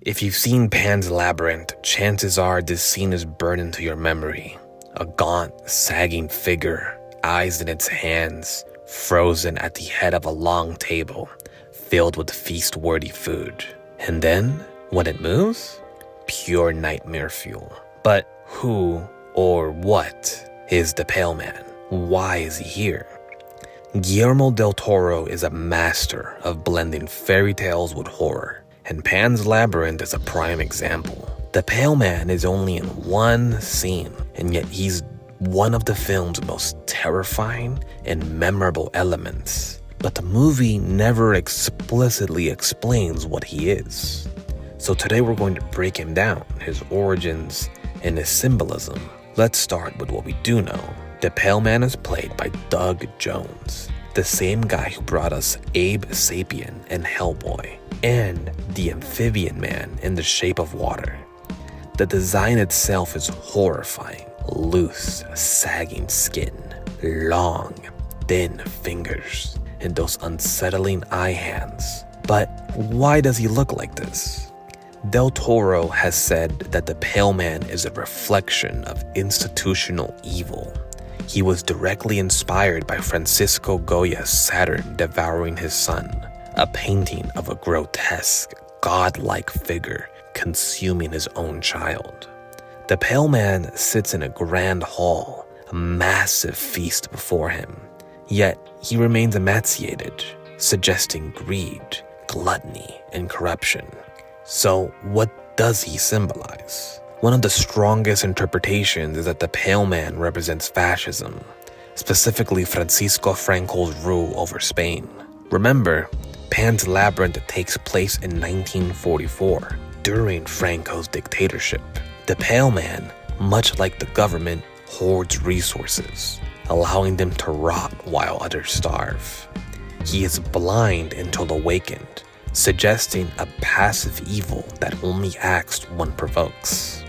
If you've seen Pan's Labyrinth, chances are this scene is burned into your memory. A gaunt, sagging figure, eyes in its hands, frozen at the head of a long table, filled with feast-worthy food. And then, when it moves, pure nightmare fuel. But who or what is the Pale Man? Why is he here? Guillermo del Toro is a master of blending fairy tales with horror, and Pan's Labyrinth is a prime example. The Pale Man is only in one scene, and yet he's one of the film's most terrifying and memorable elements. But the movie never explicitly explains what he is. So today we're going to break him down, his origins, and his symbolism. Let's start with what we do know. The Pale Man is played by Doug Jones, the same guy who brought us Abe Sapien in Hellboy, and the Amphibian Man in The Shape of Water. The design itself is horrifying. Loose, sagging skin, long, thin fingers, and those unsettling eye hands. But why does he look like this? Del Toro has said that the Pale Man is a reflection of institutional evil. He was directly inspired by Francisco Goya's Saturn devouring his son, a painting of a grotesque, godlike figure consuming his own child. The Pale Man sits in a grand hall, a massive feast before him, yet he remains emaciated, suggesting greed, gluttony, and corruption. So what does he symbolize? One of the strongest interpretations is that the Pale Man represents fascism, specifically Francisco Franco's rule over Spain. Remember, Pan's Labyrinth takes place in 1944, during Franco's dictatorship. The Pale Man, much like the government, hoards resources, allowing them to rot while others starve. He is blind until awakened, suggesting a passive evil that only acts when provokes.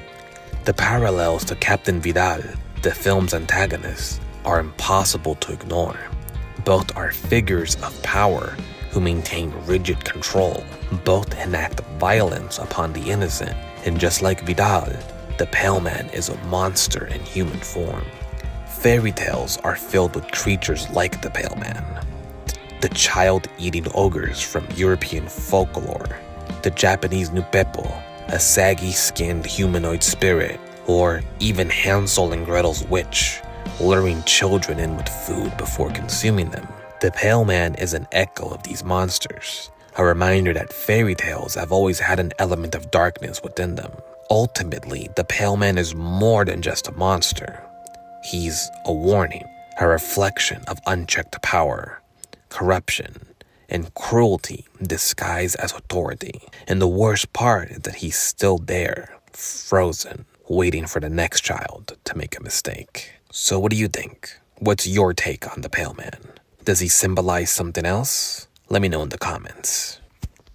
The parallels to Captain Vidal, the film's antagonist, are impossible to ignore. Both are figures of power who maintain rigid control. Both enact violence upon the innocent, and just like Vidal, the Pale Man is a monster in human form. Fairy tales are filled with creatures like the Pale Man. The child-eating ogres from European folklore, the Japanese Nupepo, a saggy-skinned humanoid spirit, or even Hansel and Gretel's witch, luring children in with food before consuming them. The Pale Man is an echo of these monsters, a reminder that fairy tales have always had an element of darkness within them. Ultimately, the Pale Man is more than just a monster. He's a warning, a reflection of unchecked power, corruption, and cruelty disguised as authority. And the worst part is that he's still there, frozen, waiting for the next child to make a mistake. So what do you think? What's your take on the Pale Man? Does he symbolize something else? Let me know in the comments.